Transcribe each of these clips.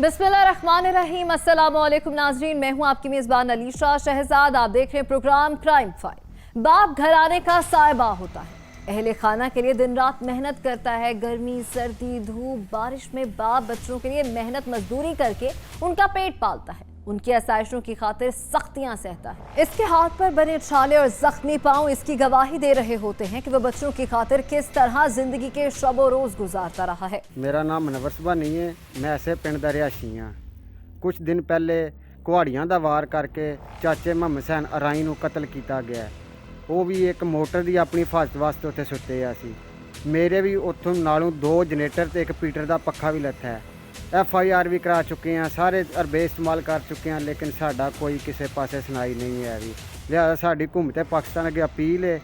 बिस्मिल्लाहिर्रहमानिर्रहीम, अस्सलाम वालेकुम नाज़रीन, मैं हूं आपकी मेज़बान अलीशा शहजाद। आप देख रहे हैं प्रोग्राम क्राइम फाइल। बाप घराने का साहिबा होता है, अहले खाना के लिए दिन रात मेहनत करता है। गर्मी, सर्दी, धूप, बारिश में बाप बच्चों के लिए मेहनत मजदूरी करके उनका पेट पालता है, उनकी आसाइशों की खातिर सख्तियां सहता है। इसके हाथ पर बने छाले और जख्मी पांव इसकी गवाही दे रहे होते हैं कि वह बच्चों की खातिर किस तरह जिंदगी के शबो रोज गुजारता रहा है। मेरा नाम मनवर सुबह नहीं है, मैं ऐसे पिंड का रिहायशी हाँ। कुछ दिन पहले कुहाड़ियां का वार करके चाचे मोहम्मद हुसैन अराई नूं कतल किया गया। वो भी एक मोटर की अपनी हिफाजत वास्ते उत्थे सुते सी। मेरे भी उत्थों नालों 2 जनरेटर ते एक पीटर का पक्खा भी लत्था है। FIR भी करा चुके हैं, सारे अरबे इस्तेमाल कर चुके हैं, लेकिन साडा कोई किसी पासे सुनाई नहीं है। भी लिहाजा साडी हुकूमत पाकिस्तान अगे अपील है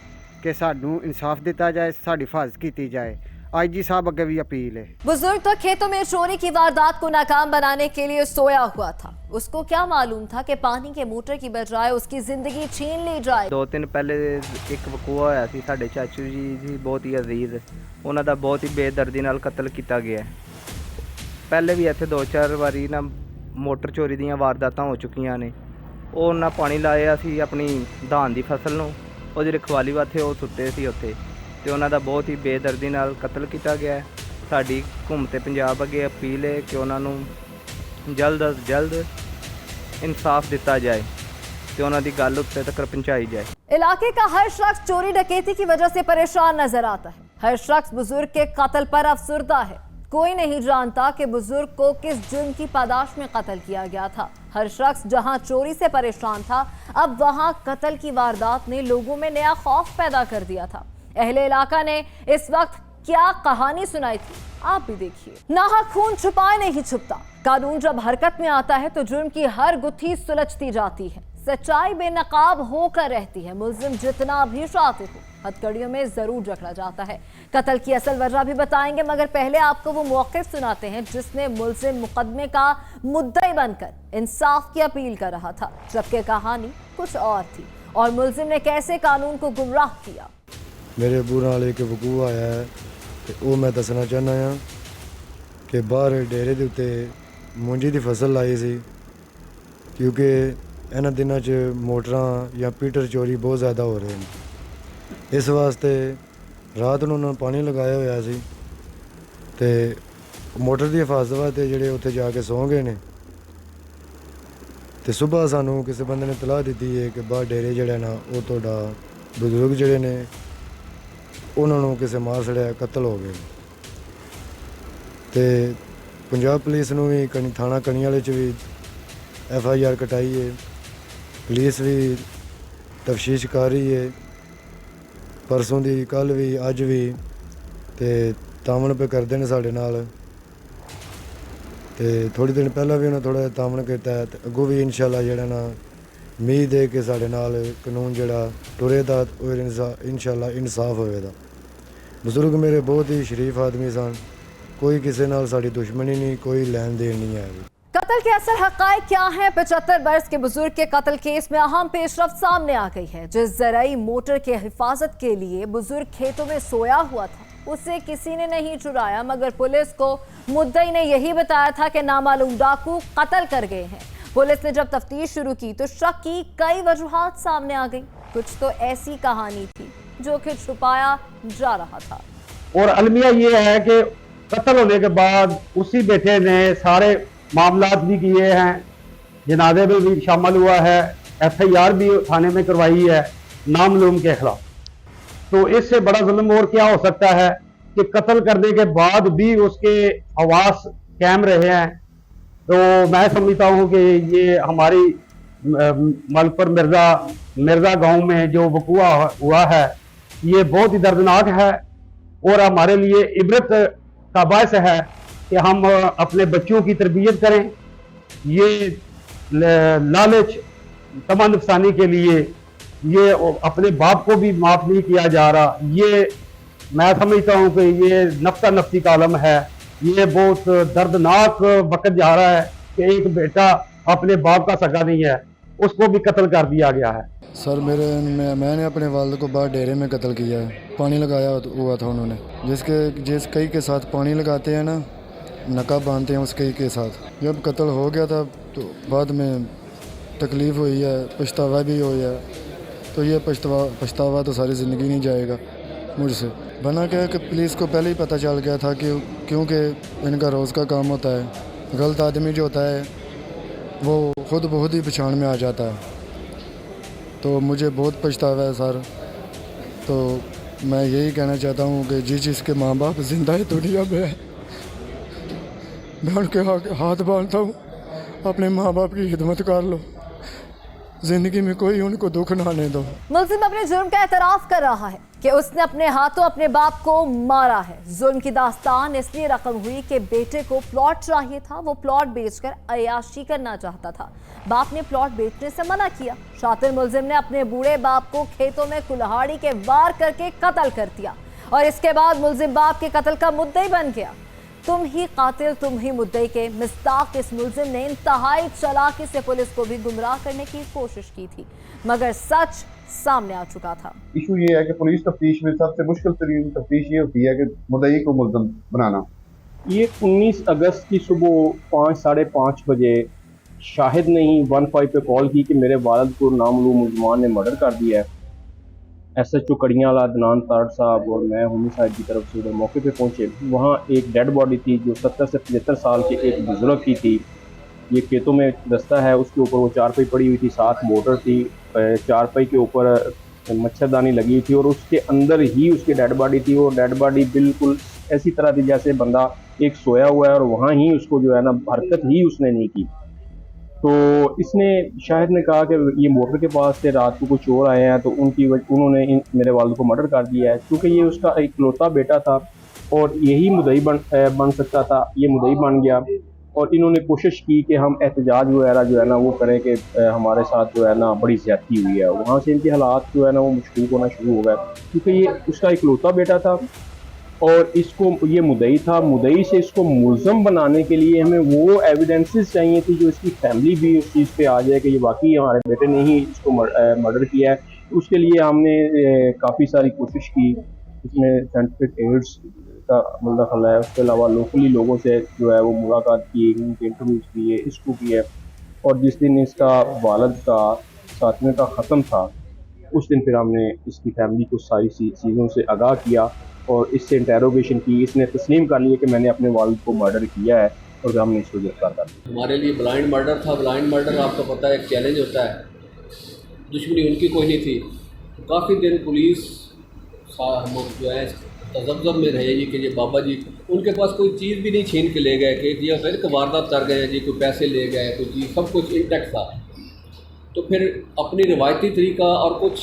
कि सानू इंसाफ दिता जाए, साडी हिफाजत की जाए। IG साहब अगे भी अपील है। बुजुर्ग तो खेतों में चोरी की वारदात को नाकाम बनाने के लिए सोया हुआ था। उसको क्या मालूम था कि पानी के मोटर की बजाय उसकी जिंदगी छीन ली जाए। 2 दिन पहले एक वकूआ होया सी, साडे चाचू जी ਸੀ बहुत ही अजीज, ਉਹਨਾਂ ਦਾ बहुत ही बेदर्दी ਨਾਲ कतल किया गया। पहले भी ਇੱਥੇ 2-4 ਵਾਰੀ ਨਾ ਮੋਟਰ ਚੋਰੀ ਦੀਆਂ ਵਾਰਦਾਤਾਂ ਹੋ ਚੁੱਕੀਆਂ ਨੇ। ਉਹ ਉਹਨਾਂ ਪਾਣੀ ਲਾਇਆ ਸੀ ਆਪਣੀ ਧਾਨ ਦੀ ਫਸਲ ਨੂੰ, ਉਹ ਜਿਹੜੇ ਖਵਾਲੀ ਵਾਥੇ ਉਹ ਸੁੱਤੇ ਸੀ ਉੱਥੇ, ਤੇ ਉਹਨਾਂ ਦਾ ਬਹੁਤ ਹੀ ਬੇਦਰਦੀ ਨਾਲ ਕਤਲ ਕੀਤਾ ਗਿਆ। ਸਾਡੀ ਹਕੂਮਤ ਪੰਜਾਬ ਅੱਗੇ ਅਪੀਲ ਹੈ ਕਿ ਉਹਨਾਂ ਨੂੰ ਜਲਦ ਤੋਂ ਜਲਦ इंसाफ दिता जाए तो उन्हों की गल उत्ते तक पहुँचाई जाए। इलाके का हर शख्स चोरी डकैती की वजह से परेशान नजर आता है। हर शख्स बुजुर्ग के कत्ल पर अफसुर्दा है। कोई नहीं जानता कि बुजुर्ग को किस जुर्म की पादाश में कत्ल किया गया था। हर शख्स जहां चोरी से परेशान था, अब वहां कत्ल की वारदात ने लोगों में नया खौफ पैदा कर दिया था। अहले इलाका ने इस वक्त क्या कहानी सुनाई थी, आप भी देखिए। नाहक खून छुपाए नहीं छुपता। कानून जब हरकत में आता है तो जुर्म की हर गुत्थी सुलझती जाती है। सच्चाई बेनकाब होकर रहती है। मुल्जिम जितना भी शातिर हो, हथकड़ियों में जरूर जकड़ा जाता है। कत्ल की असल वजह भी बताएंगे, मगर पहले आपको वो मौक़िफ़ सुनाते हैं जिसने मुल्जिम मुकदमे का मुद्दई बनकर इंसाफ की अपील कर रहा था, जबकि कहानी कुछ और थी और मुल्जिम ने कैसे कानून को गुमराह किया। मेरे अबू नाल एक वकूआ आया है, वो मैं दसना चाहना हाँ कि बाहर डेरे के उत्ते मूंजी की फसल लाई सी, क्योंकि इन्हां दिनों च मोटरां या पीटर चोरी बहुत ज़्यादा हो रहे हैं। इस वास्ते रात नूं उन्होंने पानी लगाया होया सी ते मोटर की हिफाजत वास्ते जिहड़े उत्थे जाके सौ गए ने। ते सुबह सानू किसी बंदे ने तलाह दी है कि बाहर डेरे जिहड़े ना वो तुहाडा बजुर्ग जिहड़े ने उन्होंने किसी मार सड़िया, कत्ल हो गए। तो पंजाब पुलिस नूं भी थाना कनी वाले च भी FIR कटाई है। पुलिस भी तफ्तीश कर रही है, परसों की कल भी अज भी ते तामन पे करते हैं साढ़े नाल। ते थोड़ी दिन पहला भी उन्हें थोड़ा तामन किया है, अगों भी इंशाल्लाह जिहड़ा ना उम्मीद है कि साढ़े नाल कानून जिहड़ा टुरेदा और इंशाल्लाह इंसाफ होएगा। बुजुर्ग मेरे बहुत ही शरीफ आदमी सन, कोई किसी नाल साड़ी दुश्मनी नहीं, कोई लेन देन नहीं है। कत्ल के असल हक़ाइक़ क्या हैं? 75 बरस के बुजुर्ग के कत्ल केस में अहम पेशरफ्त सामने आ गई है। जिस ज़राई मोटर के हिफाजत के लिए बुजुर्ग खेतों में सोया हुआ था, उसे किसी ने नहीं चुराया, मगर पुलिस को मुद्दई ने यही बताया था कि नामालूम डाकू कत्ल कर गए हैं। पुलिस ने जब तफ्तीश शुरू की तो शक की कई वजूहात सामने आ गई। कुछ तो ऐसी कहानी थी जो कि छुपाया जा रहा था। और अलमिया ये है कि कत्ल होने के बाद उसी बेटे ने सारे मामलात भी किए हैं, जनाजे में भी शामिल हुआ है, FIR भी थाने में करवाई है नामलूम के खिलाफ। तो इससे बड़ा जुल्म और क्या हो सकता है कि कत्ल करने के बाद भी उसके आवास कायम रहे हैं। तो मैं समझता हूँ कि ये हमारी मलपुर मिर्जा गांव में जो वकूआ हुआ है, ये बहुत ही दर्दनाक है और हमारे लिए इबरत का बायस है कि हम अपने बच्चों की तरबियत करें। ये लालच तमन्नफसानी के लिए ये अपने बाप को भी माफ़ नहीं किया जा रहा। ये मैं समझता हूँ कि ये नफ्ता नफ्सी का आलम है। ये बहुत दर्दनाक वक्त जा रहा है कि एक बेटा अपने बाप का सगा नहीं है, उसको भी कत्ल कर दिया गया है। सर मैंने अपने वालिद को बाहर डेरे में कत्ल किया है। पानी लगाया हुआ था उन्होंने, जिस कई के साथ पानी लगाते हैं ना, नकाब बांधते हैं उसके के साथ। जब कत्ल हो गया था तो बाद में तकलीफ़ हुई है, पछतावा भी हुआ है, तो ये पछतावा तो सारी ज़िंदगी नहीं जाएगा मुझसे। बना क्या कि पुलिस को पहले ही पता चल गया था कि क्योंकि इनका रोज़ का काम होता है, गलत आदमी जो होता है वो खुद बहुत ही पहचान में आ जाता है। तो मुझे बहुत पछतावा है सर। तो मैं यही कहना चाहता हूँ कि जिसके माँ बाप ज़िंदा है दुनिया में, मैं उनके हाथ बांधता हूँ, अपने माँ बाप की खिदमत कर लो, जिंदगी में कोई उनको दुख ना आने दो। मुल्जिम अपने जुर्म का एतराफ़ कर रहा है कि उसने अपने हाथों अपने बाप को मारा है। जुर्म की दास्तान इसलिए रकम हुई कि बेटे को प्लॉट चाहिए था, वो प्लॉट बेचकर अय्याशी करना चाहता था। बाप ने प्लॉट बेचने से मना किया। शातिर मुल्जिम ने अपने बूढ़े बाप को खेतों में कुल्हाड़ी के वार करके कत्ल कर दिया और इसके बाद मुल्जिम बाप के कत्ल का मुद्दई बन गया। तुम ही कातिल, तुम ही मुद्दई के मिस्ताक इस मुल्जिम ने इंतहाई चालाकी से पुलिस को भी गुमराह करने की कोशिश की थी, मगर सच सामने आ चुका था। इशू ये है कि पुलिस तफ्तीश में सबसे मुश्किल तरीन तफ्तीश ये होती है कि मुद्दई को मुल्ज़िम बनाना। ये 19 अगस्त की सुबह 5 साढ़े 5 बजे शाहिद ने ही 15 पे कॉल की कि मेरे वालिद को नामालूम मुल्ज़िमान ने मर्डर कर दिया है। SHO कड़ियाला अदनान तारड़ साहब और मैं होमिसाइड की तरफ से उधर मौके पे पहुंचे। वहाँ एक डेड बॉडी थी जो 70 से 75 साल के एक बुजुर्ग की थी। ये खेतों में रास्ता है, उसके ऊपर वो चारपाई पड़ी हुई थी, साथ मोटर थी, चारपाई के ऊपर मच्छरदानी लगी हुई थी और उसके अंदर ही उसकी डेड बॉडी थी। और डेड बॉडी बिल्कुल ऐसी तरह थी जैसे बंदा एक सोया हुआ है और वहाँ ही उसको जो है ना हरकत ही उसने नहीं की। तो इसने शाहिद ने कहा कि ये मोटर के पास से रात को कुछ चोर आए हैं तो उन्होंने मेरे वालिद को मर्डर कर दिया है। क्योंकि ये उसका इकलौता बेटा था और यही मुद्दई बन सकता था, ये मुद्दई बन गया। और इन्होंने कोशिश की कि हम एहतजाज वगैरह जो है ना वो करें कि हमारे साथ जो है ना बड़ी ज़्यादती हुई है। वहाँ से इनके हालात जो है ना वो मुश्किल होना शुरू हो गए क्योंकि ये उसका इकलौता बेटा था और इसको ये मुद्दई था। मुद्दई से इसको मुल्ज़म बनाने के लिए हमें वो एविडेंसेस चाहिए थी जो इसकी फैमिली भी उस चीज़ पे आ जाए कि ये वाकई हमारे बेटे ने ही इसको मर्डर किया है। उसके लिए हमने काफ़ी सारी कोशिश की, इसमें साइंटिफिक एविडेंस का मुंतखल है। उसके अलावा लोकली लोगों से जो है वो मुलाकात की, उनके इंटरव्यूज़ किए, इसको किए। और जिस दिन इसका वालिद का 7वें का ख़त्म था उस दिन फिर हमने इसकी फैमिली को सारी चीज़ों से आगाह किया और इससे इंटेरोगेशन की। इसने तस्लीम कर लिया कि मैंने अपने वालिद को मर्डर किया है और हमने इसको गिरफ्तार कर लिया। हमारे लिए ब्लाइंड मर्डर था। ब्लाइंड मर्डर आपको पता है एक चैलेंज होता है, दुश्मनी उनकी कोई नहीं थी। तो काफ़ी दिन पुलिस जो है तजब्ज़ब में रहे जी कि ये बाबा जी उनके पास कोई चीज़ भी नहीं छीन के ले गए कि जी फिर वारदात कर गए जी, कोई पैसे ले गए, कोई चीज़, सब कुछ इंटैक्ट था। तो फिर अपनी रिवायती तरीका और कुछ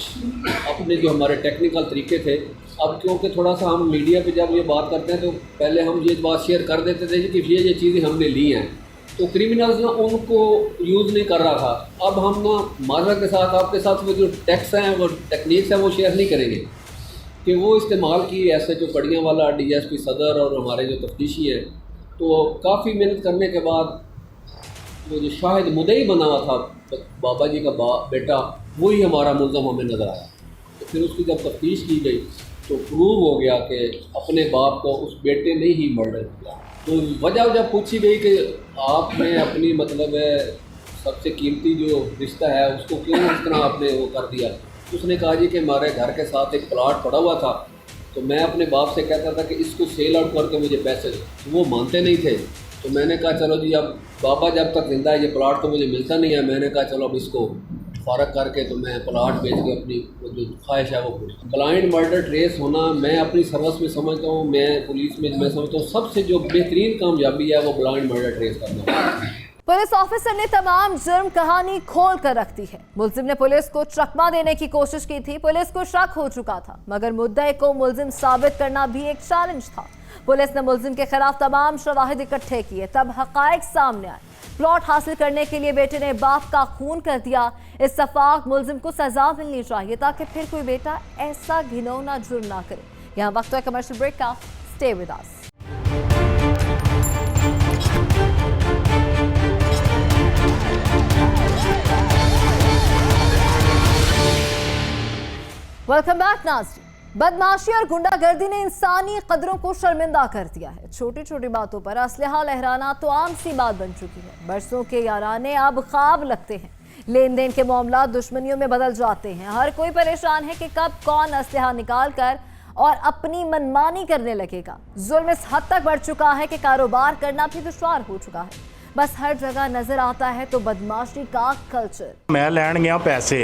अपने जो हमारे टेक्निकल तरीके थे, अब क्योंकि थोड़ा सा हम मीडिया पे जब ये बात करते हैं तो पहले हम ये बात शेयर कर देते थे कि ये चीज़ें हमने ली हैं, तो क्रिमिनल्स ना उनको यूज़ नहीं कर रहा था। अब हम ना माजरा के साथ आपके साथ वो जो टेक्स हैं वो टेक्निक्स हैं वो शेयर नहीं करेंगे कि वो इस्तेमाल की SHO कड़ियावाला, DSP सदर और हमारे जो तफ्तीशी हैं। तो काफ़ी मेहनत करने के बाद वो जो शाहिद मुद्दई बना हुआ था बाबा जी का बेटा, वही हमारा मुल्ज़म हमें नज़र आया। तो फिर उसकी जब तफ्तीश की गई तो प्रूव हो गया कि अपने बाप को उस बेटे ने ही मर्डर किया। तो वजह जब पूछी गई कि आपने अपनी मतलब सबसे कीमती जो रिश्ता है उसको क्यों इस तरह आपने वो कर दिया, उसने कहा जी कि हमारे घर के साथ एक प्लाट पड़ा हुआ था तो मैं अपने बाप से कहता था कि इसको सेल आउट करके मुझे पैसे दो, तो वो मानते नहीं थे। तो मैंने कहा चलो जी अब बाबा जब तक जिंदा है ये प्लाट तो मुझे मिलता नहीं है, मैंने कहा चलो अब इसको फ़ारग करके तो मैं प्लाट बेच के अपनी जो ख्वाहिश है वो पूरी। ब्लाइंड मर्डर ट्रेस होना मैं अपनी सर्विस में समझता हूँ, मैं पुलिस में मैं समझता हूँ सबसे जो बेहतरीन कामयाबी है वो ब्लाइंड मर्डर ट्रेस करना। पुलिस ऑफिसर ने तमाम जुर्म कहानी खोल कर रख दी है। मुल्जिम ने पुलिस को चकमा देने की कोशिश की थी, पुलिस को शक हो चुका था, मगर मुद्दे को मुल्जिम साबित करना भी एक चैलेंज था। पुलिस ने मुल्जिम के खिलाफ तमाम शवाहिद इकट्ठे किए, तब हकायक सामने आए। प्लॉट हासिल करने के लिए बेटे ने बाप का खून कर दिया। इत्तफाक मुल्जिम को सजा मिलनी चाहिए ताकि फिर कोई बेटा ऐसा घिनौना जुर्म ना करे। यहाँ वक्त है कमर्शियल ब्रेक का, stay with us. Welcome back नाज़रीन। बदमाशी और गुंडागर्दी ने इंसानी कदरों को शर्मिंदा कर दिया है। छोटी छोटी बातों पर असलहा लहराना तो आम सी बात बन चुकी है। बरसों के याराने अब ख्वाब लगते हैं। लेन देन के मामला दुश्मनियों में बदल जाते हैं। हर कोई परेशान है कि कब कौन असलहा निकाल कर और अपनी मनमानी करने लगेगा। जुल्म इस हद तक बढ़ चुका है कि कारोबार करना भी दुश्वार हो चुका है। बस हर जगह नजर आता है तो बदमाशी का कल्चर। मैं लैन गया पैसे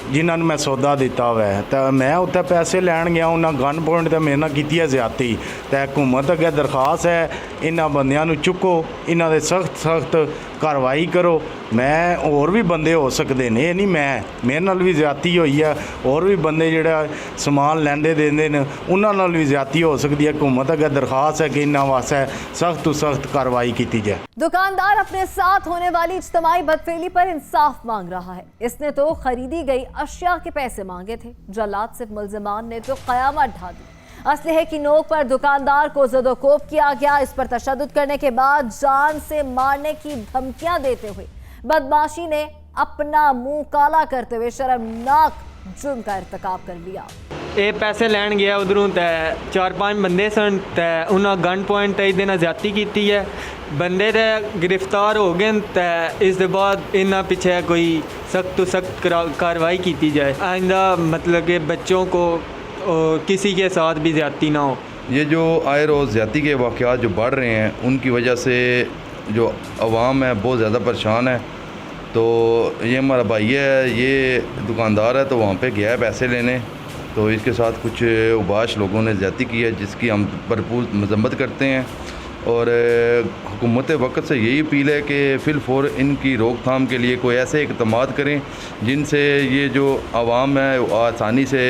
जिन्हों मैं सौदा दिता हुआ है, तो मैं उत्ते पैसे लैन गया, उन्हें गन पॉइंट ते मेरे नाल कीती है ज्यादती। तो हुकूमत अगे दरखास्त है, इन्होंने बंदियां चुको, इन्हों दे सख्त कार्रवाई करो। मैं और भी बंदे हो सकते हैं, ये नहीं मैं, मेरे नाल भी ज्यादती हुई है। और भी बंदे जोड़ा समान लेंदे देंदे ने, उन्होंने नाल भी ज्यादती हो सकती है। हुकूमत अगे दरखास्त है कि इन्होंने वास्ते सख्त तो सख्त कार्रवाई की जाए। दुकानदार अपने साथ होने वाली इज्तमाई बदफेली पर इंसाफ मांग रहा है। इसने तो खरीदी गई अशिया के पैसे मांगे थे। जल्लाद सिर्फ मुल्जिमान ने तो कयामत ढा दी। असलहे की नोक पर दुकानदार को ज़दोकोब किया गया। इस पर तशद्दुद करने के बाद जान से मारने की धमकियां देते हुए बदमाशी ने अपना मुंह काला करते हुए शर्मनाक जुर्म का इर्तिकाब कर लिया। ये पैसे लैन गया उधरों, ते 4-5 बंदे सन, ते उन्हें गन पॉइंट ते इहदे नाल ज्यादती की है। बंदे ते गिरफ्तार हो गए, ते इस दे बाद इन्हां पिछे कोई सख्त तो सख्त कार्रवाई की जाए। आइंदा मतलब कि बच्चों को किसी के साथ भी ज्यादती ना हो। ये जो आए रोज़ ज्यादती के वाक़यात जो बढ़ रहे हैं, उनकी वजह से जो अवाम है बहुत ज़्यादा परेशान है। तो ये हमारा भाई है, ये दुकानदार है, तो वहाँ पे गया है पैसे लेने, तो इसके साथ कुछ उबाश लोगों ने ज्यादती की है, जिसकी हम भरपूर मजम्मत करते हैं। और हुकूमत वक्त से यही अपील है कि फिलफौर इनकी रोकथाम के लिए कोई ऐसे इक़दाम करें जिनसे ये जो आवाम है आसानी से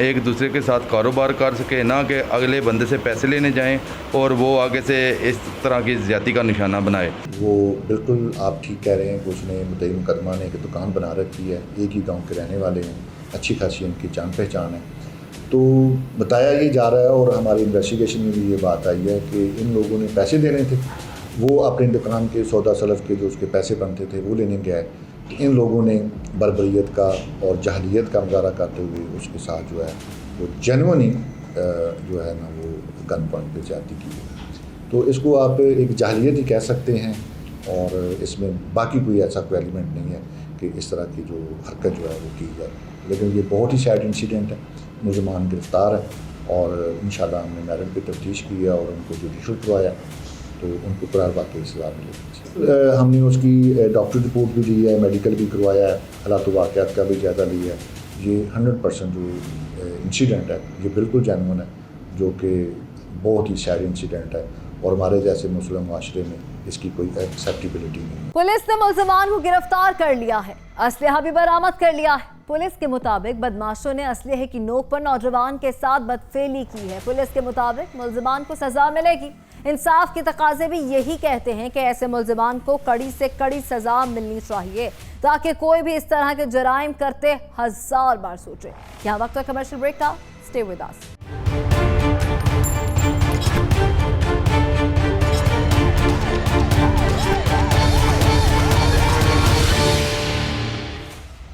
एक दूसरे के साथ कारोबार कर सके, ना कि अगले बंदे से पैसे लेने जाएं और वो आगे से इस तरह की ज़्यादती का निशाना बनाए। वो बिल्कुल आप ठीक कह रहे हैं कि उसने मुद्दई मुकदमा ने एक दुकान बना रखी है, एक ही गांव के रहने वाले हैं, अच्छी खासी इनकी जान पहचान है। तो बताया ये जा रहा है और हमारी इन्वेस्टिगेशन में भी ये बात आई है कि इन लोगों ने पैसे देने थे, वो अपनी दुकान के सौदा सलफ के जो उसके पैसे बनते थे वो लेने गए। इन लोगों ने बर्बरियत का और जहलियत का मुजाहरा करते हुए उसके साथ जो है वो जेन्युइनली जो है ना वो गन पॉइंट पे ज्यादती की है। तो इसको आप एक जहलियत ही कह सकते हैं और इसमें बाकी कोई ऐसा कोई एलिमेंट नहीं है कि इस तरह की जो हरकत जो है वो की जाए। लेकिन ये बहुत ही सैड इंसिडेंट है। मुलज़मान गिरफ्तार है और इंशाल्लाह हमने मेरिट पे तफ्तीश की है और उनको जुडिशल करवाया, तो उनको करार वाकई सज़ा मिलेगी। हमने उसकी डॉक्टर रिपोर्ट भी ली है, मेडिकल भी करवाया है, हालात वाक़यात का भी जायज़ा लिया है। ये 100% जो इंसिडेंट है ये बिल्कुल जेन्युइन है, जो कि बहुत ही सैड इंसिडेंट है और हमारे जैसे मुस्लिम माशरे में इसकी कोई एक्सेप्टेबिलिटी नहीं है। पुलिस ने मुल्जिमान को गिरफ्तार कर लिया है, असलहा भी बरामद कर लिया है। पुलिस के मुताबिक बदमाशों ने असलहे की नोक पर नौजवान के साथ बदफेली की है। पुलिस के मुताबिक मुल्जिमान को सजा मिलेगी। इंसाफ के तकाजे भी यही कहते हैं कि ऐसे मुल्जिमान को कड़ी से कड़ी सजा मिलनी चाहिए, ताकि कोई भी इस तरह के जराइम करते 1000 बार सोचे। यहाँ वक्त है कमर्शियल ब्रेक का, stay with us.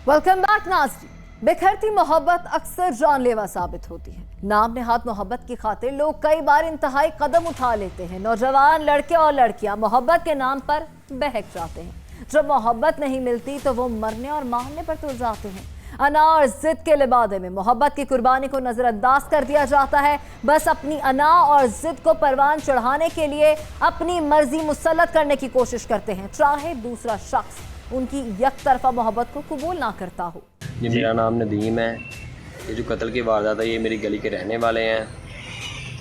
Welcome back नाज़रीन। बिखरती मोहब्बत अक्सर जानलेवा साबित होती है। नाम नेहाद मोहब्बत की खातिर लोग कई बार इंतहाई कदम उठा लेते हैं। नौजवान लड़के और लड़कियां मोहब्बत के नाम पर बहक जाते हैं। जब मोहब्बत नहीं मिलती तो वो मरने और मारने पर तुल जाते हैं। अना और जिद के लिबादे में मोहब्बत की कुर्बानी को नजरअंदाज कर दिया जाता है। बस अपनी अना और जिद को परवान चढ़ाने के लिए अपनी मर्जी मुसल्लत करने की कोशिश करते हैं, चाहे दूसरा शख्स उनकी एक तरफा मोहब्बत को कबूल ना करता हो। जी मेरा नाम नदीम है। ये जो कत्ल की वारदात है ये मेरी गली के रहने वाले हैं।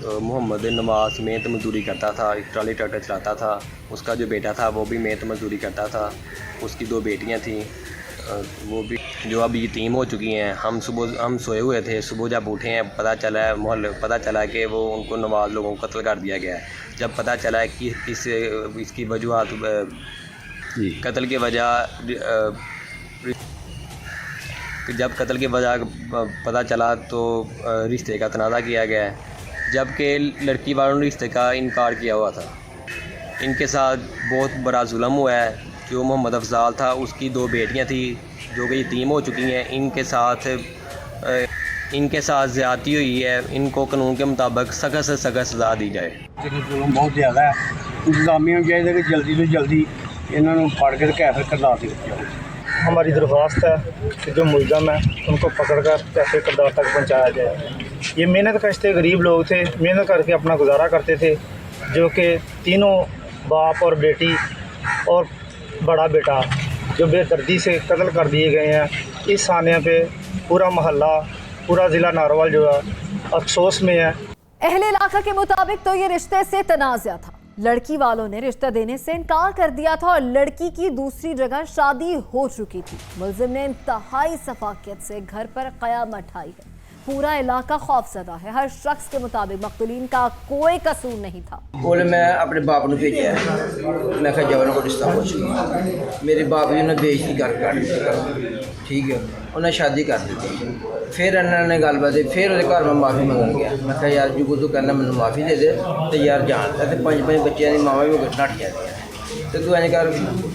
तो मोहम्मद नवाज मेहनत मजदूरी करता था, एक ट्राली ट्रैक्टर चलाता था। उसका जो बेटा था वो भी मेहनत मजदूरी करता था। उसकी 2 बेटियां थीं, वो भी जो अब यतीम हो चुकी हैं। हम सोए हुए थे, सुबह जब उठे हैं पता चला कि वो उनको नवाज लोगों को कत्ल कर दिया गया है। जब पता चला कि इसकी वजूहत कत्ल की वजह जब कत्ल की वजह पता चला तो रिश्ते का तनाज़ा किया गया है, जबकि लड़की वालों ने रिश्ते का इनकार किया हुआ था। इनके साथ बहुत बड़ा जुल्म हुआ है। जो मोहम्मद अफजाल था उसकी 2 बेटियां थी जो कि यतीम हो चुकी हैं। इनके साथ इनके साथ ज़्यादती हुई है, इनको कानून के मुताबिक सख्त से सख्त सज़ा दी जाए। जुल्म बहुत ज़्यादा है, इंतजामिया को चाहिए कि जल्दी से जल्दी इन्होंने फड़ के कैसे करदार दी जाए। हमारी दरख्वास्त है कि जो मुलज़म है उनको पकड़ कर कैसे करदार तक पहुँचाया जाए। ये मेहनत कशते गरीब लोग थे, मेहनत करके अपना गुजारा करते थे, जो कि तीनों बाप और बेटी और बड़ा बेटा जो बेदर्दी से कत्ल कर दिए गए हैं। इस सानिया पे पूरा मोहल्ला, पूरा ज़िला नारवल जो है अफसोस में है। अहले इलाका के मुताबिक तो ये रिश्ते से तनाज़ा था। लड़की वालों ने रिश्ता देने से इनकार कर दिया था और लड़की की दूसरी जगह शादी हो चुकी थी। मुलजिम ने इंतहाई सफाकियत से घर पर क़यामत ढाई है। पूरा इलाका खौफजदा है। हर शख्स के मुताबिक मक़तूलीन का कोई कसूर नहीं था। बोले मैं अपने बाप ने भेजा है, मैं कहा जाओ को रिश्ता पूछ। मेरे बाप जी ने बेइज्जती कर ठीक है, उन्हें शादी कर दी। फिर इन्होंने गलबात फिर वो घर में माफ़ी मंगन गया। मैं कहा यार जो कुछ तू कहना मैं माफ़ी दे दे तो यार जान तो 5 बच्चों की मावा भी नठिया दी तो तू इंज कर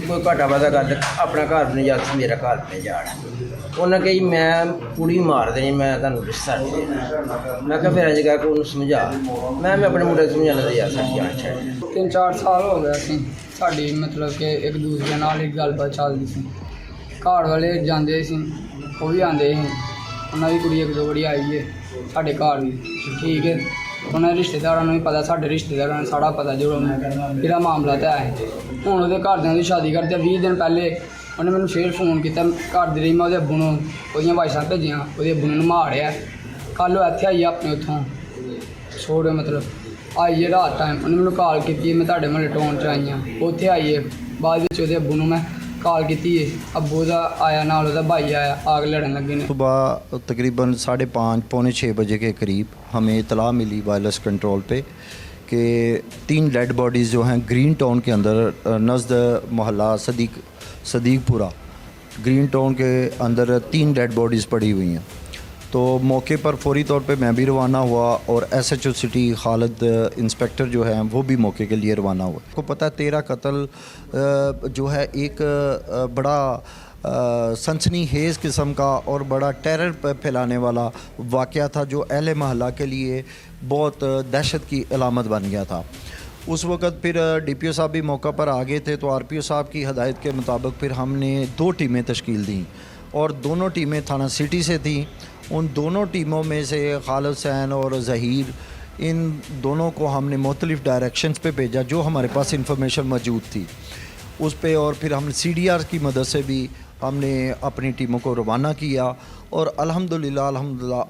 कोई घाटा वादा कर अपना घर नहीं जा मेरा घर नहीं जाना। उन्हें कही मैं कुड़ी मार देनी, मैं तुम रिश्ता नहीं देना। मैं कहा फिर इंज करके उन्हें समझा, मैं अपने मुंडे समझाने दे यार साड़ी जान छड़ 3-4 साल हो गए सी साड़ी मतलब कि एक दूसरे नाल एक गलबात चलती सी। घर वाले जाते सी, वो भी आते सी, उन्होंने भी कुड़ी 1-2 बारी आई है साढ़े घर भी ठीक है। उन्हें रिश्तेदारों भी पता, साढ़े रिश्तेदारों ने सारा पता जो मेरा मामला तो है। हूँ वो घरदियों की शादी करते 20 दिन पहले उन्हें मैंने फिर फोन किया घर दी रही। मैं वो अबू वो वाइसां भेजियाँ, वो अबू ने मारिया। कल वो इतने आई अपने उतों छोड़ मतलब आइए रात टाइम उन्हें मैंने कॉल की मैं तेरे महल टाउन च आई हाँ, उत्थे आइए बाद वो अबू ने मैं कॉल की। अबू का आया नाल उसका भाई आया, आग लड़न लगे ने। सुबह तकरीबन 5:30-पौने 6 बजे के करीब हमें इतला मिली वायरलेस कंट्रोल पे कि 3 डेड बॉडीज़ जो हैं ग्रीन टाउन के अंदर नज़द मोहल्ला सदीकपुरा ग्रीन टाउन के अंदर 3 डेड बॉडीज़ पड़ी हुई हैं। तो मौके पर फौरी तौर पे मैं भी रवाना हुआ और SHO सिटी खालिद इंस्पेक्टर जो है वो भी मौके के लिए रवाना हुआ। आपको पता है 13 कत्ल जो है एक बड़ा सनसनीखेज़ किस्म का और बड़ा टेरर फैलाने वाला वाक़या था, जो अहले महल्ला के लिए बहुत दहशत की अलामत बन गया था। उस वक़्त फिर DPO साहब भी मौका पर आ गए थे, तो RPO साहब की हदायत के मुताबिक फिर हमने 2 टीमें तश्कील दी और दोनों टीमें थाना सिटी से थीं। उन दोनों टीमों में से खालिद हुसैन और ज़हीर, इन दोनों को हमने मुख्तलिफ़ डायरेक्शंस पे भेजा जो हमारे पास इंफॉर्मेशन मौजूद थी उस पे, और फिर हम CDR की मदद से भी हमने अपनी टीमों को रवाना किया और अल्हम्दुलिल्लाह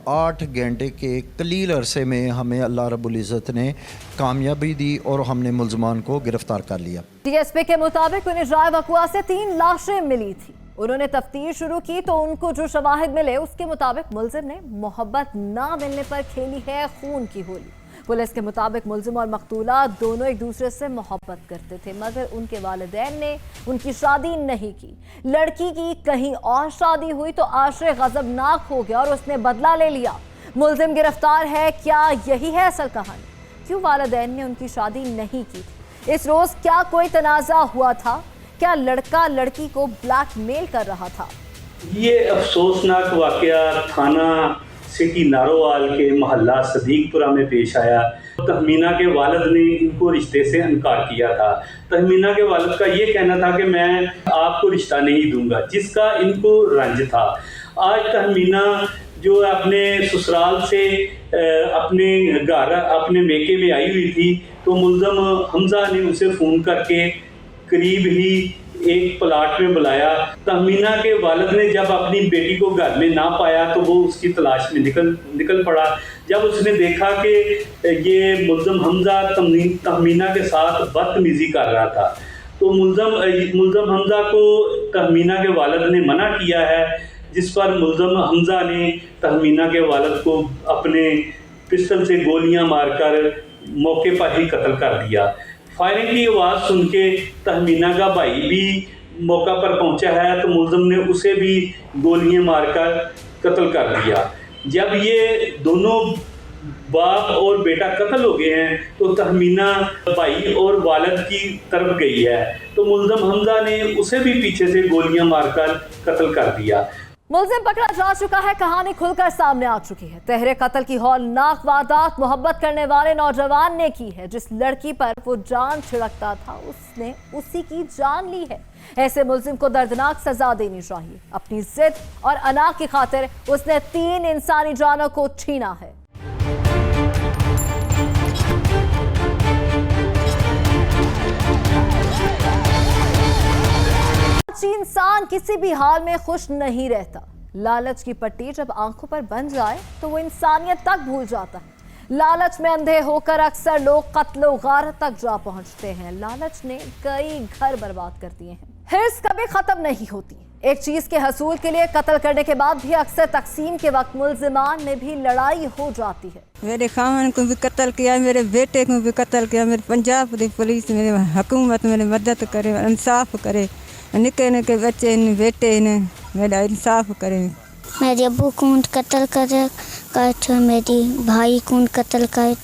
8 घंटे के कलील अरसे में हमें अल्लाह रब्बुल इज़्ज़त ने कामयाबी दी और हमने मुल्ज़मान को गिरफ़्तार कर लिया। DSP के मुताबिक उन्हें राय वकुआ से 3 लाशें मिली थी। उन्होंने तफ्तीश शुरू की तो उनको जो शवाहिद मिले उसके मुताबिक मुलजिम ने मोहब्बत ना मिलने पर खेली है खून की होली। पुलिस के मुताबिक मुलजिम और मकतूला दोनों एक दूसरे से मोहब्बत करते थे, मगर उनके वालिदैन ने उनकी शादी नहीं की। लड़की की कहीं और शादी हुई तो आशिक़ गज़बनाक हो गया और उसने बदला ले लिया। मुलजिम गिरफ्तार है। क्या यही है असल कहानी? क्यों वालिदैन ने उनकी शादी नहीं की थी? इस रोज़ क्या कोई तनाज़ा हुआ था? क्या लड़का लड़की को ब्लैकमेल कर रहा था? ये अफसोसनाक वाक़या थाना सिटी नारोवाल के मोहल्ला सदीकपुरा में पेश आया। तहमीना के वालिद ने इनको रिश्ते से इनकार किया था। तहमीना के वालिद का ये कहना था कि मैं आपको रिश्ता नहीं दूंगा, जिसका इनको रंज था। आज तहमीना जो अपने ससुराल से अपने घर अपने मेके में आई हुई थी, तो मुल्ज़म हमज़ा ने उसे फ़ोन करके करीब ही एक प्लाट में बुलाया। तहमीना के वालिद ने जब अपनी बेटी को घर में ना पाया तो वो उसकी तलाश में निकल पड़ा। जब उसने देखा कि ये मुल्ज़म हमज़ा तहमीना के साथ बदतमीज़ी कर रहा था, तो मुल्ज़म हमज़ा को तहमीना के वालिद ने मना किया है, जिस पर मुल्ज़म हमज़ा ने तहमीना के वालिद को अपने पिस्टल से गोलियां मारकर मौके पर ही कत्ल कर दिया। फायरिंग की आवाज़ सुन के तहमीना का भाई भी मौका पर पहुंचा है, तो मुल्ज़म ने उसे भी गोलियां मारकर कत्ल कर दिया। जब ये दोनों बाप और बेटा कत्ल हो गए हैं तो तहमीना भाई और वालिद की तरफ गई है, तो मुल्ज़म हमज़ा ने उसे भी पीछे से गोलियां मारकर कत्ल कर दिया। मुलजिम पकड़ा जा चुका है, कहानी खुलकर सामने आ चुकी है। तहरे कत्ल की हौलनाक वारदात मोहब्बत करने वाले नौजवान ने की है। जिस लड़की पर वो जान छिड़कता था उसने उसी की जान ली है। ऐसे मुलजिम को दर्दनाक सजा देनी चाहिए। अपनी जिद और अना की खातिर उसने 3 इंसानी जानों को छीना है। इंसान किसी भी हाल में खुश नहीं रहता। लालच की पट्टी जब आंखों पर बन जाए तो वो इंसानियत तक भूल जाता है। लालच में अंधे होकर अक्सर लोग कत्ल व गारत तक जा पहुंचते हैं। लालच ने कई घर बर्बाद कर दिए हैं। हिर्स कभी खत्म नहीं होती। एक चीज के हसूल के लिए कत्ल करने के बाद भी अक्सर तकसीम के वक्त मुल्जिमान में भी लड़ाई हो जाती है। मेरे खामन को भी कत्ल किया, मेरे बेटे को भी कत्ल किया। मेरे पंजाब की पुलिस, मेरी हुकूमत मेरी मदद करे, इंसाफ करे। निके निके बच्चे ने बेटे ने मेरा इंसाफ करे। मेरे अबू को कत्ल कर, मेरी भाई को कत्ल कर।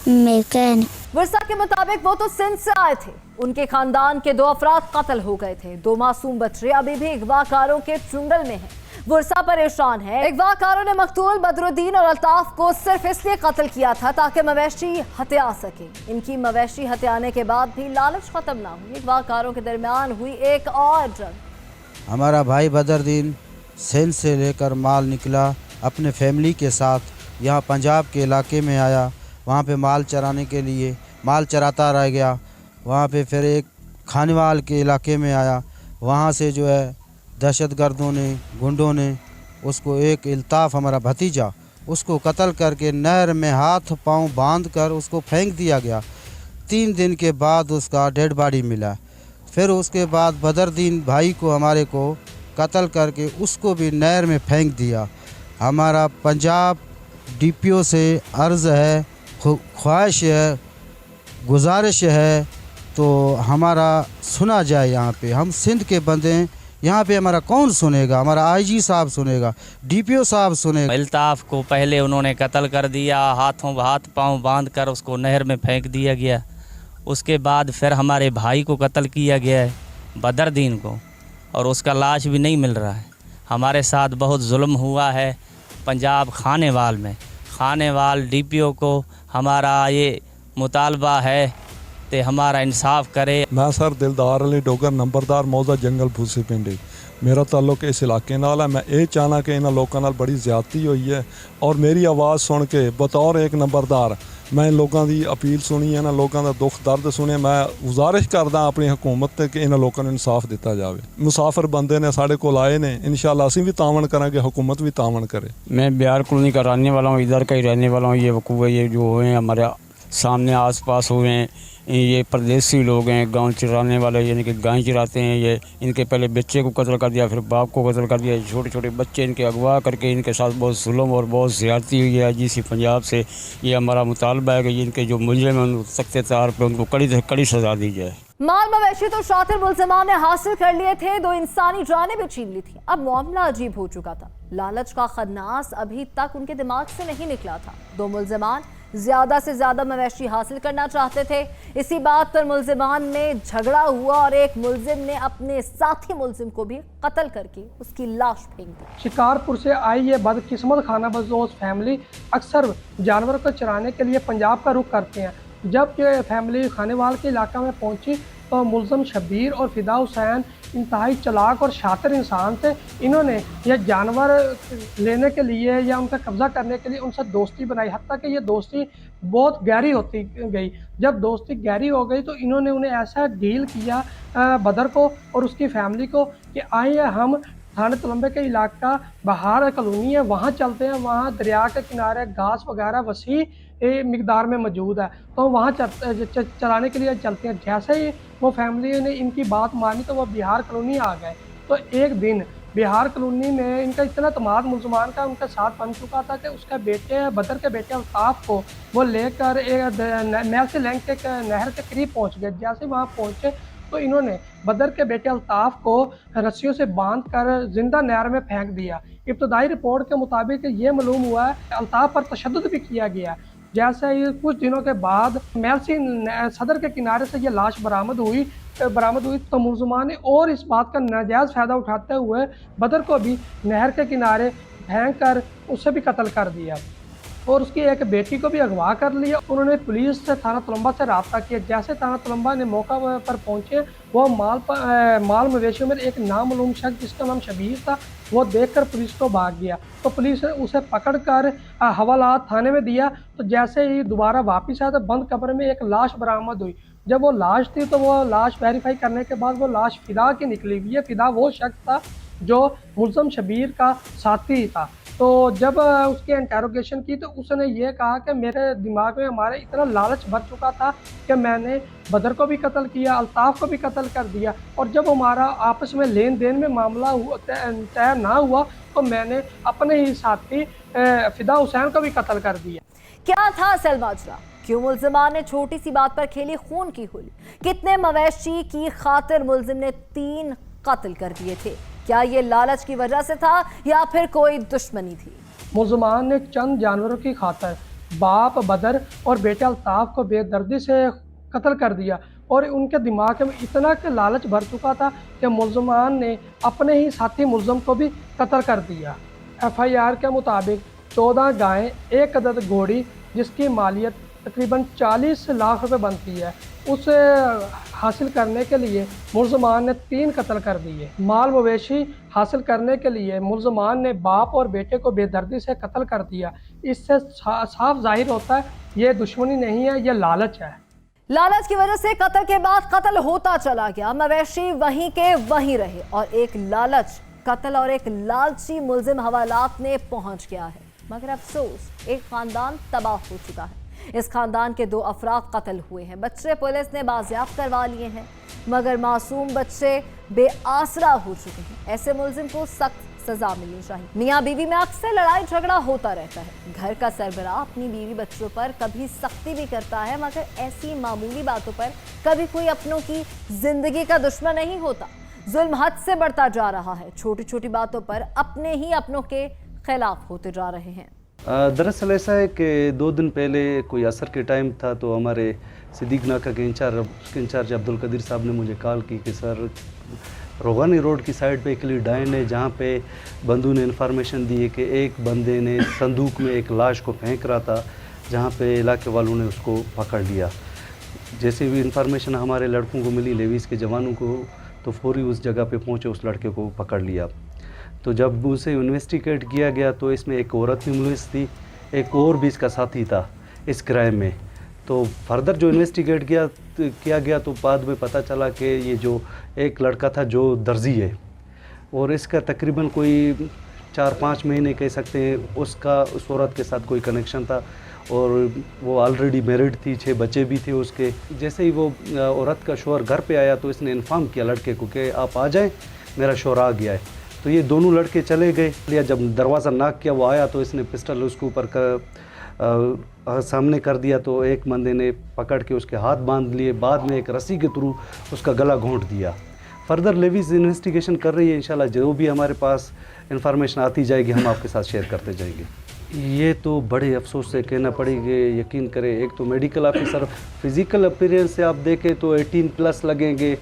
मैं कहने वर्षा के मुताबिक वो तो सिंध से आए थे। उनके खानदान के 2 अफराद कत्ल हो गए थे। 2 मासूम बच्चे अभी भी अगवाकारों के चुंगल में हैं। वर्षा परेशान है। अगवाकारों ने मकतूल बदरुद्दीन और अल्ताफ को सिर्फ इसलिए कत्ल किया था ताकि मवेशी हत्या सके। इनकी मवेशी हत्याने के बाद भी लालच खत्म ना हुई। अगवाकारों के दरमियान हुई एक और जंग। हमारा भाई बदरुद्दीन सिंध से लेकर माल निकला अपने फैमिली के साथ यहाँ पंजाब के इलाके में आया। वहाँ पे माल चराने के लिए माल चराता रह गया। वहाँ पे फिर एक खानेवाल के इलाके में आया। वहाँ से जो है दहशतगर्दों ने, गुंडों ने उसको, एक अल्ताफ हमारा भतीजा, उसको कत्ल करके नहर में हाथ पांव बांध कर उसको फेंक दिया गया। 3 दिन के बाद उसका डेड बॉडी मिला। फिर उसके बाद बदरुद्दीन भाई को हमारे को कत्ल करके उसको भी नहर में फेंक दिया। हमारा पंजाब DPO से अर्ज़ है, ख्वाहिश है, गुजारिश है, तो हमारा सुना जाए। यहाँ पे हम सिंध के बंदे हैं। यहाँ पे हमारा कौन सुनेगा? हमारा IG साहब सुनेगा, DPO साहब सुनेगा। अल्ताफ को पहले उन्होंने कत्ल कर दिया, हाथ पांव बांध कर उसको नहर में फेंक दिया गया। उसके बाद फिर हमारे भाई को कत्ल किया गया है, बदरुद्दीन को, और उसका लाश भी नहीं मिल रहा है। हमारे साथ बहुत जुल्म हुआ है पंजाब खानेवाल में। खानेवाल DPO को हमारा ये मुतालबा है ते हमारा इंसाफ करे। मैं सर दिलदार अली डोगर नंबरदार मौजा जंगल फूसी पिंडी। मेरा ताल्लुक इस इलाके नाल है। मैं ये चाहना कि इन्होंने लोगों नाल बड़ी ज़्यादती हुई है और मेरी आवाज़ सुन के बतौर एक नंबरदार मैं लोगों की अपील सुनी है ना, लोगों का दुख दर्द सुने। मैं गुजारिश करदा अपनी हुकूमत ते कि इन्होंने लोगों को इंसाफ दिता जाए। मुसाफिर बंदे ने साढ़े कोल आए ने, इंशाल्लाह असीं भी तावन करांगे, हुकूमत भी तावन करे। मैं बिहार कॉलोनी का रहने वाला हूँ, इधर का ही रहने वाला हूँ। ये वकूए ये जो हुए हैं हमारे सामने आस-पास हुए हैं, ये परदेसी लोग हैं, गांव चराने वाले, यानी कि गाय चराते हैं। ये इनके पहले बच्चे को कत्ल कर दिया, फिर बाप को कत्ल कर दिया। छोटे छोटे बच्चे इनके अगवा करके इनके साथ बहुत जुल्म और बहुत ज़्यादती हुई है। IGC पंजाब से ये हमारा मुतालबा है कि इनके जो मुलज़िम हैं उनको सख्त तौर पर उनको कड़ी सज़ा दी जाए। माल मवेशी तो शातिर मुल्ज़िमान ने हासिल कर लिए थे, 2 इंसानी जानें भी छीन ली थी। अब मामला अजीब हो चुका था। लालच का खन्नास अभी तक उनके दिमाग से नहीं निकला था। 2 मुल्ज़िमान ज्यादा से ज्यादा मवेशी हासिल करना चाहते थे। इसी बात पर मुल्ज़िमान में झगड़ा हुआ और एक मुल्ज़िम ने अपने साथी मुल्ज़िम को भी कत्ल करके उसकी लाश फेंक दी। शिकारपुर से आई ये बदकिस्मत खानाबदोश फैमिली अक्सर जानवरों को चराने के लिए पंजाब का रुख करते हैं। जब ये फैमिली खानेवाल के इलाका में पहुंची तो मुल्ज़िम शब्बीर और फ़िदा हुसैन इंतहाई चालाक और शातिर इंसान थे। इन्होंने यह जानवर लेने के लिए या उनका कब्ज़ा करने के लिए उनसे दोस्ती बनाई, हत्ता कि ये दोस्ती बहुत गहरी होती गई। जब दोस्ती गहरी हो गई तो इन्होंने उन्हें ऐसा डील किया बदर को और उसकी फैमिली को कि आइए हम थाने तलम्बे के इलाका बहार कॉलोनी है, वहाँ चलते हैं। वहाँ दरिया के किनारे घास वगैरह वसी मिकदार में मौजूद है, तो वहाँ चराने के लिए चलते हैं। जैसे ही वो फैमिली ने इनकी बात मानी तो वो बिहार कॉलोनी आ गए। तो एक दिन बिहार कॉलोनी में इनका इतना तमाद मुल्ज़िमान का उनके साथ बन चुका था कि उसके बेटे बदर के बेटे अल्ताफ को वो लेकर एक महल से लैंग के नहर के करीब पहुँच गए। जैसे वहाँ पहुँचे तो इन्होंने बदर के बेटे अल्ताफ को रस्सियों से बांध कर जिंदा नहर में फेंक दिया। इब्तदाई रिपोर्ट के मुताबिक ये मालूम हुआ है अल्ताफ पर तशद्दुद भी किया गया। जैसे ही कुछ दिनों के बाद मेलसी सदर के किनारे से ये लाश बरामद हुई बरामद हुई तो मुलजमान ने और इस बात का नाजायज़ फ़ायदा उठाते हुए बदर को भी नहर के किनारे फेंक कर उसे भी कत्ल कर दिया और उसकी एक बेटी को भी अगवा कर लिया। उन्होंने पुलिस से थाना तलम्बा से रब्ता किया। जैसे थाना तलम्बा ने मौका पर पहुंचे, वो माल मवेशियों में एक नामालूम शख्स जिसका नाम शबीर था, वो देखकर पुलिस को भाग गया। तो पुलिस ने उसे पकड़कर हवालात थाने में दिया। तो जैसे ही दोबारा वापस आया तो बंद कमरे में एक लाश बरामद हुई। जब वो लाश थी तो वो लाश वेरीफाई करने के बाद वो लाश फिदा की निकली हुई है। फिदा वो शख्स था जो मुल्ज़म शबीर का साथी था। तो जब उसकी इंटेरोगेशन की तो उसने ये कहा कि मेरे दिमाग में हमारे इतना लालच भर चुका था कि मैंने बदर को भी कत्ल किया, अल्ताफ़ को भी कत्ल कर दिया, और जब हमारा आपस में लेन देन में मामला तय ना हुआ तो मैंने अपने ही साथी फिदा हुसैन को भी कत्ल कर दिया। क्या था असल माजरा? क्यों मुल्जिमान ने छोटी सी बात पर खेली खून की होली? कितने मवेशी की खातिर मुल्जिम ने 3 कत्ल कर दिए थे? क्या ये लालच की वजह से था या फिर कोई दुश्मनी थी? मुल्जिमान ने चंद जानवरों की खातिर बाप बदर और बेटे अल्ताफ़ को बेदर्दी से कत्ल कर दिया और उनके दिमाग में इतना कि लालच भर चुका था कि मुल्जिमान ने अपने ही साथी मुल्जिम को भी कत्ल कर दिया। FIR के मुताबिक 14 गायें, 1 अदद घोड़ी जिसकी मालियत तकरीबन 40 लाख रुपए बनती है, उसे हासिल करने के लिए मुल्ज़मान ने 3 कत्ल कर दिए। माल मवेशी हासिल करने के लिए मुल्ज़मान ने बाप और बेटे को बेदर्दी से कत्ल कर दिया। इससे साफ जाहिर होता है ये दुश्मनी नहीं है, ये लालच है। लालच की वजह से कत्ल के बाद कत्ल होता चला गया। मवेशी वहीं के वहीं रहे और एक लालच कत्ल और एक लालची मुल्जिम हवालात में पहुंच गया है। मगर अफसोस एक खानदान तबाह हो चुका है। इस खानदान के 2 अफराद कत्ल हुए हैं। बच्चे पुलिस ने बाजियाफ्त करवा लिए हैं, मगर मासूम बच्चे बेआसरा हो चुके हैं। ऐसे मुल्जिम को सख्त सजा मिलनी चाहिए। मियाँ बीवी में अक्सर लड़ाई झगड़ा होता रहता है। घर का सरबराह अपनी बीवी बच्चों पर कभी सख्ती भी करता है, मगर ऐसी मामूली बातों पर कभी कोई अपनों की जिंदगी का दुश्मन नहीं होता। जुल्म हद से बढ़ता जा रहा है। छोटी छोटी बातों पर अपने ही अपनों के खिलाफ होते जा रहे हैं। दरअसल ऐसा है कि 2 दिन पहले कोई असर के टाइम था तो हमारे सिद्दीक नाका के इंचार्ज अब्दुल कदीर साहब ने मुझे कॉल की कि सर रोगानी रोड की साइड पे एक डायन है जहाँ पे बंदू ने इन्फॉर्मेशन दी है कि एक बंदे ने संदूक में एक लाश को फेंक रहा था, जहाँ पे इलाके वालों ने उसको पकड़ लिया। जैसे भी इन्फॉर्मेशन हमारे लड़कों को मिली, लेवीज़ के जवानों को, तो फौरी उस जगह पे पहुँचे, उस लड़के को पकड़ लिया। तो जब उसे इन्वेस्टिगेट किया गया तो इसमें एक औरत भी मुलविस थी, एक और भी इसका साथी था इस क्राइम में। तो फर्दर जो इन्वेस्टिगेट किया गया तो बाद में पता चला कि ये जो एक लड़का था जो दर्जी है और इसका तकरीबन कोई 4-5 महीने कह सकते हैं उसका उस औरत के साथ कोई कनेक्शन था और वो ऑलरेडी मैरिड थी, 6 बच्चे भी थे उसके। जैसे ही वो औरत का शौहर घर पे आया तो इसने इन्फॉर्म किया लड़के को कि आप आ जाएं, मेरा शौहर आ गया है। तो ये दोनों लड़के चले गए। लिया जब दरवाज़ा नॉक किया, वो आया तो इसने पिस्टल उसके ऊपर सामने कर दिया। तो एक बंदे ने पकड़ के उसके हाथ बांध लिए, बाद में एक रस्सी के थ्रू उसका गला घोंट दिया। फर्दर लेवीज़ इन्वेस्टिगेशन कर रही है। इंशाल्लाह जो भी हमारे पास इंफॉर्मेशन आती जाएगी हम आपके साथ शेयर करते जाएंगे। ये तो बड़े अफसोस से कहना पड़ेगा, यकीन करें। एक तो मेडिकल ऑफिसर फिज़िकल अपीयरेंस से आप देखें तो 18+ लगेंगे,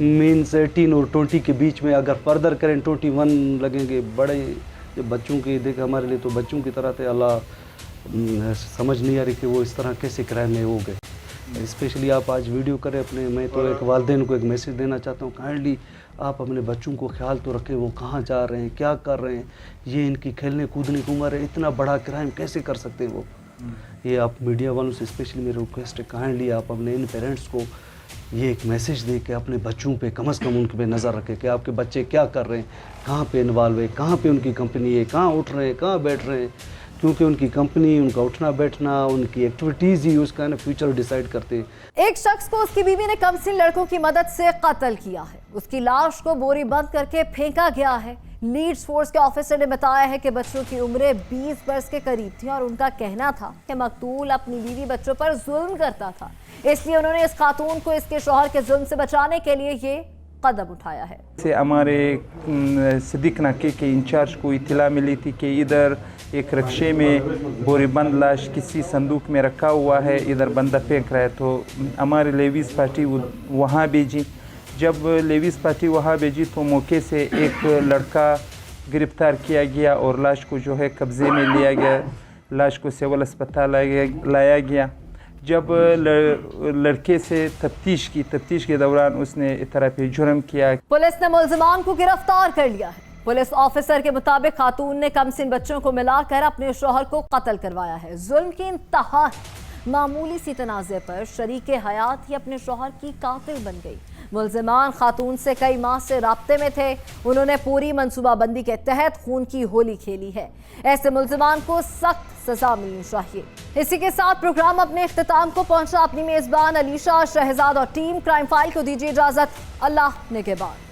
मीन्स 18 और 20 के बीच में। अगर फर्दर करें 21 लगेंगे। बड़े बच्चों की देख, हमारे लिए तो बच्चों की तरह थे। अल्लाह समझ नहीं आ रही कि वो इस तरह कैसे क्राइम में हो गए। स्पेशली आप आज वीडियो करें अपने, मैं तो एक वालिदैन को एक मैसेज देना चाहता हूँ, काइंडली आप अपने बच्चों को ख्याल तो रखें, वो कहाँ जा रहे हैं, क्या कर रहे हैं। ये इनकी खेलने कूदने की उम्र है, इतना बड़ा क्राइम कैसे कर सकते हैं वो। ये आप मीडिया वालों से स्पेशली मेरी रिक्वेस्ट है, काइंडली आप अपने इन पेरेंट्स को ये एक मैसेज दे के अपने बच्चों पे कम से कम उनके पे नज़र रखें कि आपके बच्चे क्या कर रहे हैं, कहाँ पे इन्वॉल्व है, कहाँ पे उनकी कंपनी है, कहाँ उठ रहे हैं, कहाँ बैठ रहे हैं। क्योंकि उनकी कंपनी, उनका उठना बैठना, उनकी एक्टिविटीज़ ही उसका ना फ्यूचर डिसाइड करते हैं। एक शख्स को उसकी बीवी ने कमसिन लड़कों की मदद से कत्ल किया है। उसकी लाश को बोरी बंद करके फेंका गया है। लीड्स फोर्स के ऑफिसर ने बताया है कि बच्चों की उम्रें 20 वर्ष के करीब थी और उनका कहना था कि मकतूल अपनी बीवी बच्चों पर जुल्म करता था, इसलिए उन्होंने इस खातून को इसके शौहर के जुल्म से बचाने के लिए ये कदम उठाया है। से हमारे सिद्दीक नाके के इंचार्ज को इत्तला मिली थी कि इधर एक रक्शे में बोरीबंद लाश किसी संदूक में रखा हुआ है, इधर बंदा फेंक रहा है। तो हमारे लेवीज़ पार्टी वहाँ भेजी। जब लेविस पार्टी वहाँ भेजी तो मौके से एक लड़का गिरफ्तार किया गया और लाश को जो है कब्ज़े में लिया गया। लाश को सिविल अस्पताल लाया गया। जब लड़के से तफ्तीश के दौरान उसने इतराफ़ी जुर्म किया। पुलिस ने मुल्ज़िमान को गिरफ्तार कर लिया है। पुलिस ऑफिसर के मुताबिक खातून ने कमसिन बच्चों को मिलाकर अपने शौहर को कत्ल करवाया है। जुल्म की इंतहा है। मामूली सी तनाज़े पर शरीके हयात ही अपने शौहर की कातिल बन गई। मुल्ज़िमान खातून से कई माह से राब्ते में थे। उन्होंने पूरी मनसूबाबंदी के तहत खून की होली खेली है। ऐसे मुल्ज़िमान को सख्त सजा मिलनी चाहिए। इसी के साथ प्रोग्राम अपने इख्तिताम को पहुंचा। अपनी मेज़बान अलीशा शहजाद और टीम क्राइम फाइल को दीजिए इजाज़त। अल्लाह निगहबान।